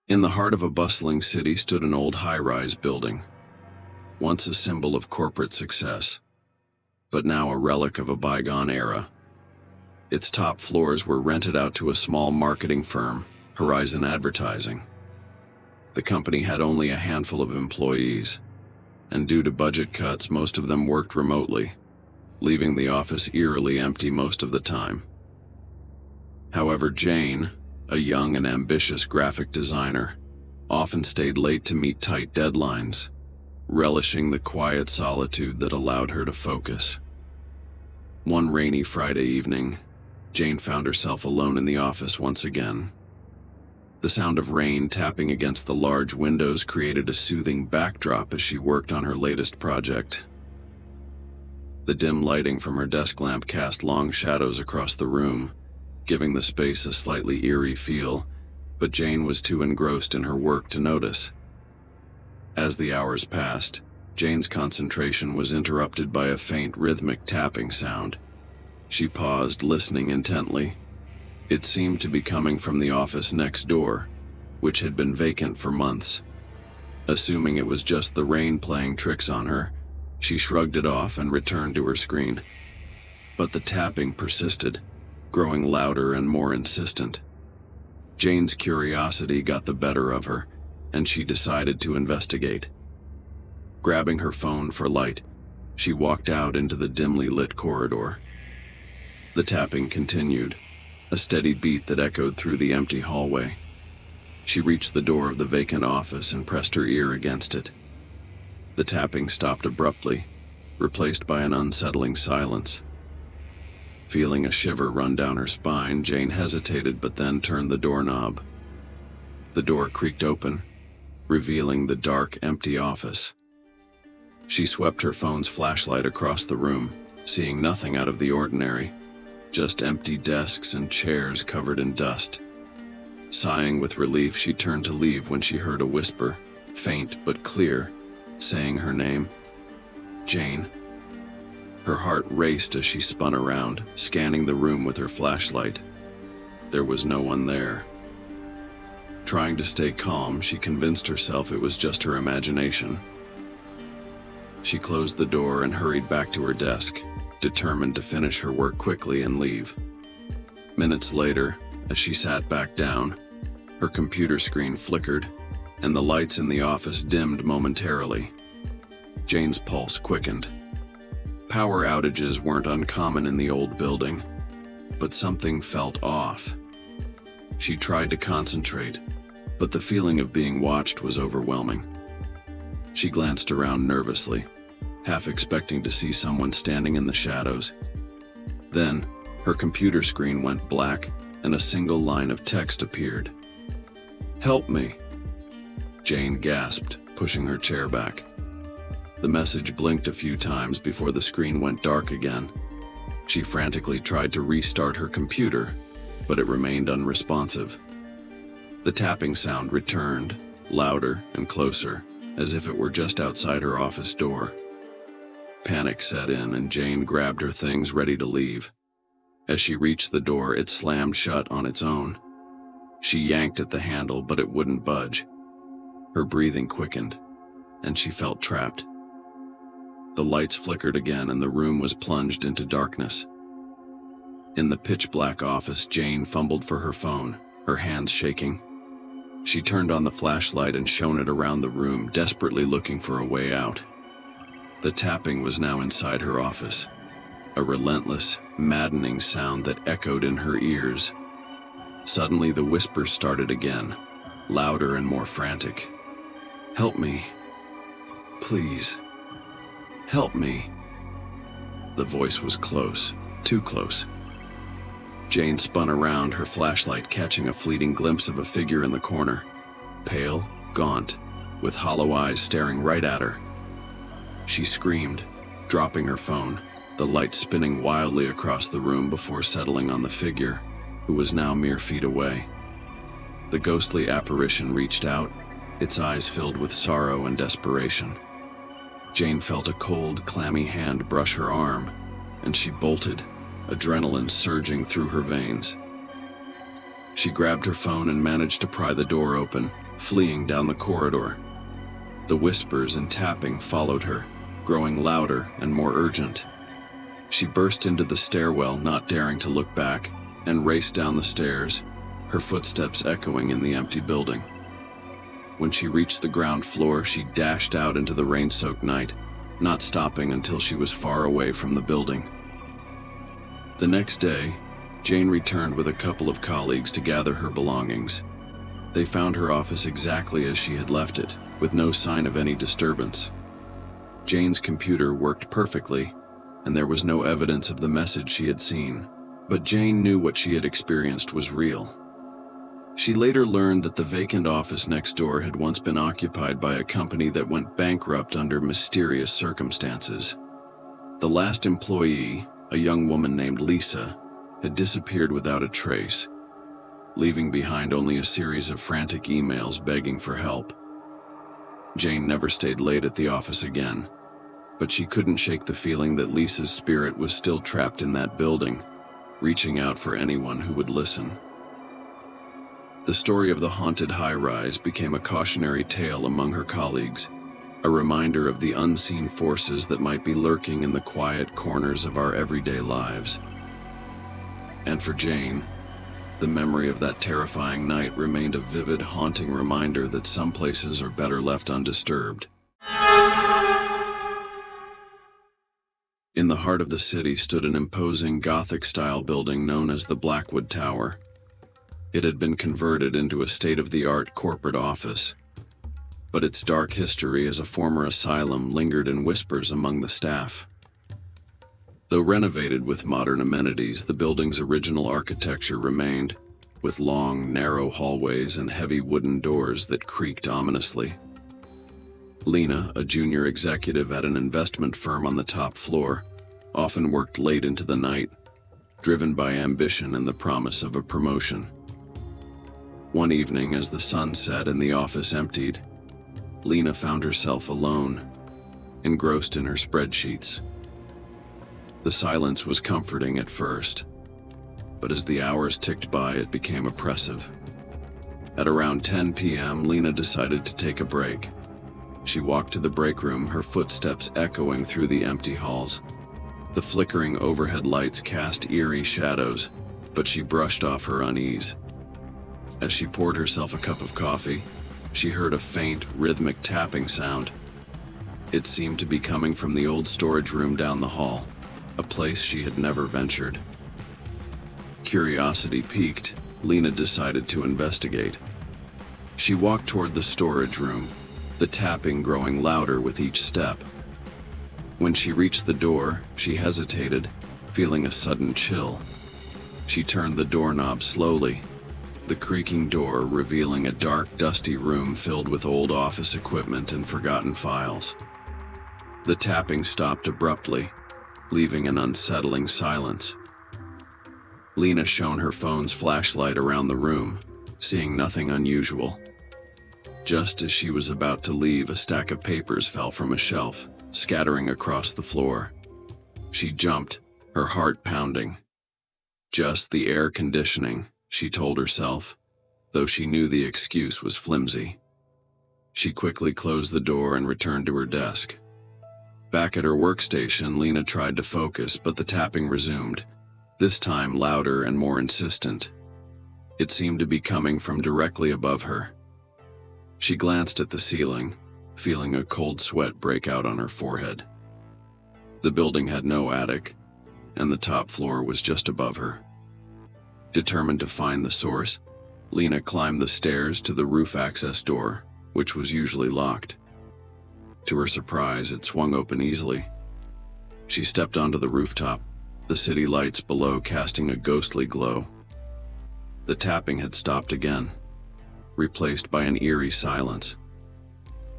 In the heart of a bustling city stood an old high-rise building, once a symbol of corporate success, but now a relic of a bygone era. Its top floors were rented out to a small marketing firm, Horizon Advertising. The company had only a handful of employees, and due to budget cuts, most of them worked remotely, leaving the office eerily empty most of the time. However, Jane, a young and ambitious graphic designer, often stayed late to meet tight deadlines, relishing the quiet solitude that allowed her to focus. One rainy Friday evening, Jane found herself alone in the office once again. The sound of rain tapping against the large windows created a soothing backdrop as she worked on her latest project. The dim lighting from her desk lamp cast long shadows across the room, giving the space a slightly eerie feel, but Jane was too engrossed in her work to notice. As the hours passed, Jane's concentration was interrupted by a faint rhythmic tapping sound. She paused, listening intently. It seemed to be coming from the office next door, which had been vacant for months. Assuming it was just the rain playing tricks on her, she shrugged it off and returned to her screen. But the tapping persisted, growing louder and more insistent. Jane's curiosity got the better of her, and she decided to investigate. Grabbing her phone for light, she walked out into the dimly lit corridor. The tapping continued, a steady beat that echoed through the empty hallway. She reached the door of the vacant office and pressed her ear against it. The tapping stopped abruptly, replaced by an unsettling silence. Feeling a shiver run down her spine, Jane hesitated but then turned the doorknob. The door creaked open, revealing the dark, empty office. She swept her phone's flashlight across the room, seeing nothing out of the ordinary, just empty desks and chairs covered in dust. Sighing with relief, she turned to leave when she heard a whisper, faint but clear, saying her name, Jane. Her heart raced as she spun around, scanning the room with her flashlight. There was no one there. Trying to stay calm, she convinced herself it was just her imagination. She closed the door and hurried back to her desk, determined to finish her work quickly and leave. Minutes later, as she sat back down, her computer screen flickered, and the lights in the office dimmed momentarily. Jane's pulse quickened. Power outages weren't uncommon in the old building, but something felt off. She tried to concentrate, but the feeling of being watched was overwhelming. She glanced around nervously, half expecting to see someone standing in the shadows. Then, her computer screen went black and a single line of text appeared. "Help me," Jane gasped, pushing her chair back. The message blinked a few times before the screen went dark again. She frantically tried to restart her computer, but it remained unresponsive. The tapping sound returned, louder and closer, as if it were just outside her office door. Panic set in, and Jane grabbed her things ready to leave. As she reached the door, it slammed shut on its own. She yanked at the handle, but it wouldn't budge. Her breathing quickened, and she felt trapped. The lights flickered again, and the room was plunged into darkness. In the pitch-black office, Jane fumbled for her phone, her hands shaking. She turned on the flashlight and shone it around the room, desperately looking for a way out. The tapping was now inside her office, a relentless, maddening sound that echoed in her ears. Suddenly, the whispers started again, louder and more frantic. "Help me. Please. Help me." The voice was close, too close. Jane spun around, her flashlight catching a fleeting glimpse of a figure in the corner, pale, gaunt, with hollow eyes staring right at her. She screamed, dropping her phone, the light spinning wildly across the room before settling on the figure, who was now mere feet away. The ghostly apparition reached out, its eyes filled with sorrow and desperation. Jane felt a cold, clammy hand brush her arm, and she bolted, adrenaline surging through her veins. She grabbed her phone and managed to pry the door open, fleeing down the corridor. The whispers and tapping followed her, growing louder and more urgent. She burst into the stairwell, not daring to look back, and raced down the stairs, her footsteps echoing in the empty building. When she reached the ground floor, she dashed out into the rain-soaked night, not stopping until she was far away from the building. The next day, Jane returned with a couple of colleagues to gather her belongings. They found her office exactly as she had left it, with no sign of any disturbance. Jane's computer worked perfectly, and there was no evidence of the message she had seen, but Jane knew what she had experienced was real. She later learned that the vacant office next door had once been occupied by a company that went bankrupt under mysterious circumstances. The last employee, a young woman named Lisa, had disappeared without a trace, leaving behind only a series of frantic emails begging for help. Jane never stayed late at the office again, but she couldn't shake the feeling that Lisa's spirit was still trapped in that building, reaching out for anyone who would listen. The story of the haunted high-rise became a cautionary tale among her colleagues, a reminder of the unseen forces that might be lurking in the quiet corners of our everyday lives. And for Jane, the memory of that terrifying night remained a vivid, haunting reminder that some places are better left undisturbed. In the heart of the city stood an imposing Gothic-style building known as the Blackwood Tower. It had been converted into a state-of-the-art corporate office, but its dark history as a former asylum lingered in whispers among the staff. Though renovated with modern amenities, the building's original architecture remained, with long, narrow hallways and heavy wooden doors that creaked ominously. Lena, a junior executive at an investment firm on the top floor, often worked late into the night, driven by ambition and the promise of a promotion. One evening, as the sun set and the office emptied, Lena found herself alone, engrossed in her spreadsheets. The silence was comforting at first, but as the hours ticked by, it became oppressive. At around 10 p.m., Lena decided to take a break. She walked to the break room, her footsteps echoing through the empty halls. The flickering overhead lights cast eerie shadows, but she brushed off her unease. As she poured herself a cup of coffee, she heard a faint, rhythmic tapping sound. It seemed to be coming from the old storage room down the hall, a place she had never ventured. Curiosity piqued, Lena decided to investigate. She walked toward the storage room, the tapping growing louder with each step. When she reached the door, she hesitated, feeling a sudden chill. She turned the doorknob slowly, the creaking door revealing a dark, dusty room filled with old office equipment and forgotten files. The tapping stopped abruptly, leaving an unsettling silence. Lena shone her phone's flashlight around the room, seeing nothing unusual. Just as she was about to leave, a stack of papers fell from a shelf, scattering across the floor. She jumped, her heart pounding. Just the air conditioning, she told herself, though she knew the excuse was flimsy. She quickly closed the door and returned to her desk. Back at her workstation, Lena tried to focus, but the tapping resumed, this time louder and more insistent. It seemed to be coming from directly above her. She glanced at the ceiling, feeling a cold sweat break out on her forehead. The building had no attic, and the top floor was just above her. Determined to find the source, Lena climbed the stairs to the roof access door, which was usually locked. To her surprise, it swung open easily. She stepped onto the rooftop, the city lights below casting a ghostly glow. The tapping had stopped again, replaced by an eerie silence.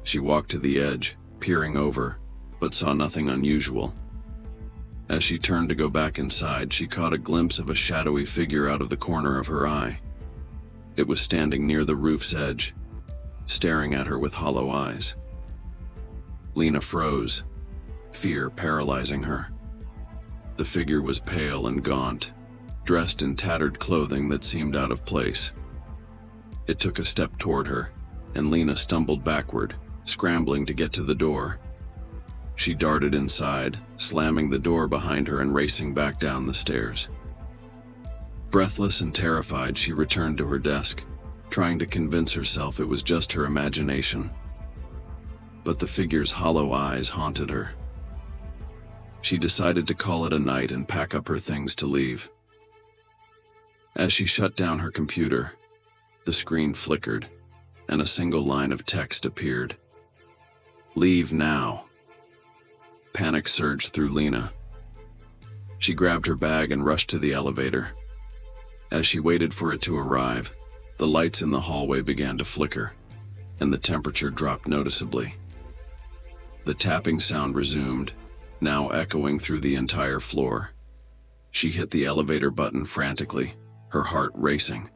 She walked to the edge, peering over, but saw nothing unusual. As she turned to go back inside, she caught a glimpse of a shadowy figure out of the corner of her eye. It was standing near the roof's edge, staring at her with hollow eyes. Lena froze, fear paralyzing her. The figure was pale and gaunt, dressed in tattered clothing that seemed out of place. It took a step toward her, and Lena stumbled backward, scrambling to get to the door. She darted inside, slamming the door behind her and racing back down the stairs. Breathless and terrified, she returned to her desk, trying to convince herself it was just her imagination. But the figure's hollow eyes haunted her. She decided to call it a night and pack up her things to leave. As she shut down her computer, the screen flickered, and a single line of text appeared. "Leave now." Panic surged through Lena. She grabbed her bag and rushed to the elevator. As she waited for it to arrive, the lights in the hallway began to flicker, and the temperature dropped noticeably. The tapping sound resumed, now echoing through the entire floor. She hit the elevator button frantically, her heart racing.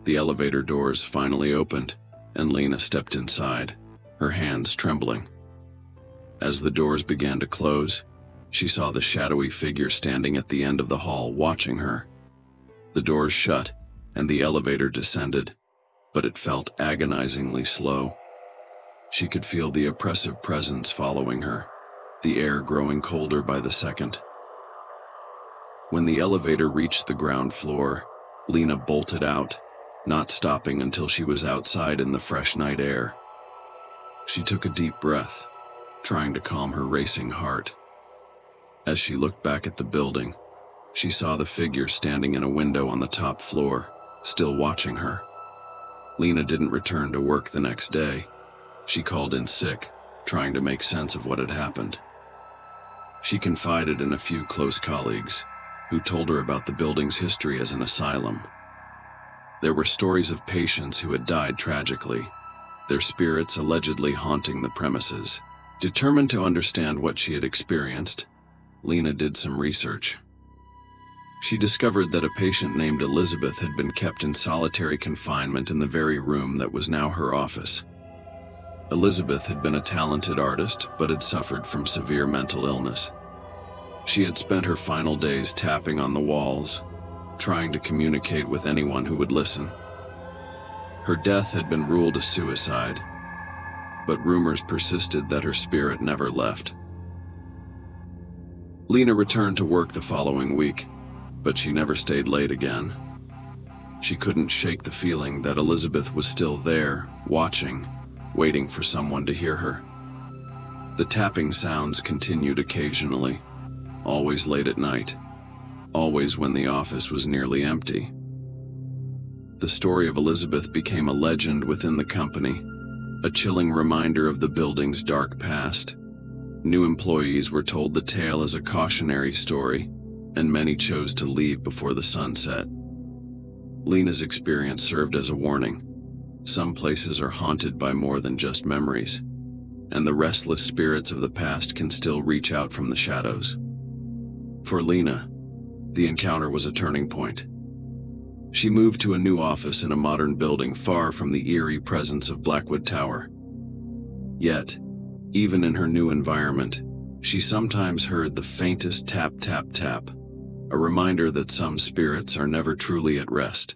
The elevator doors finally opened, and Lena stepped inside, her hands trembling. As the doors began to close, she saw the shadowy figure standing at the end of the hall watching her. The doors shut, and the elevator descended, but it felt agonizingly slow. She could feel the oppressive presence following her, the air growing colder by the second. When the elevator reached the ground floor, Lena bolted out, not stopping until she was outside in the fresh night air. She took a deep breath, trying to calm her racing heart. As she looked back at the building, she saw the figure standing in a window on the top floor, still watching her. Lena didn't return to work the next day. She called in sick, trying to make sense of what had happened. She confided in a few close colleagues, who told her about the building's history as an asylum. There were stories of patients who had died tragically, their spirits allegedly haunting the premises. Determined to understand what she had experienced, Lena did some research. She discovered that a patient named Elizabeth had been kept in solitary confinement in the very room that was now her office. Elizabeth had been a talented artist, but had suffered from severe mental illness. She had spent her final days tapping on the walls, trying to communicate with anyone who would listen. Her death had been ruled a suicide, but rumors persisted that her spirit never left. Lena returned to work the following week, but she never stayed late again. She couldn't shake the feeling that Elizabeth was still there, watching, waiting for someone to hear her. The tapping sounds continued occasionally, always late at night, always when the office was nearly empty. The story of Elizabeth became a legend within the company, a chilling reminder of the building's dark past. New employees were told the tale as a cautionary story, and many chose to leave before the sun set. Lena's experience served as a warning. Some places are haunted by more than just memories, and the restless spirits of the past can still reach out from the shadows. For Lena, the encounter was a turning point. She moved to a new office in a modern building far from the eerie presence of Blackwood Tower. Yet, even in her new environment, she sometimes heard the faintest tap, tap, tap, a reminder that some spirits are never truly at rest.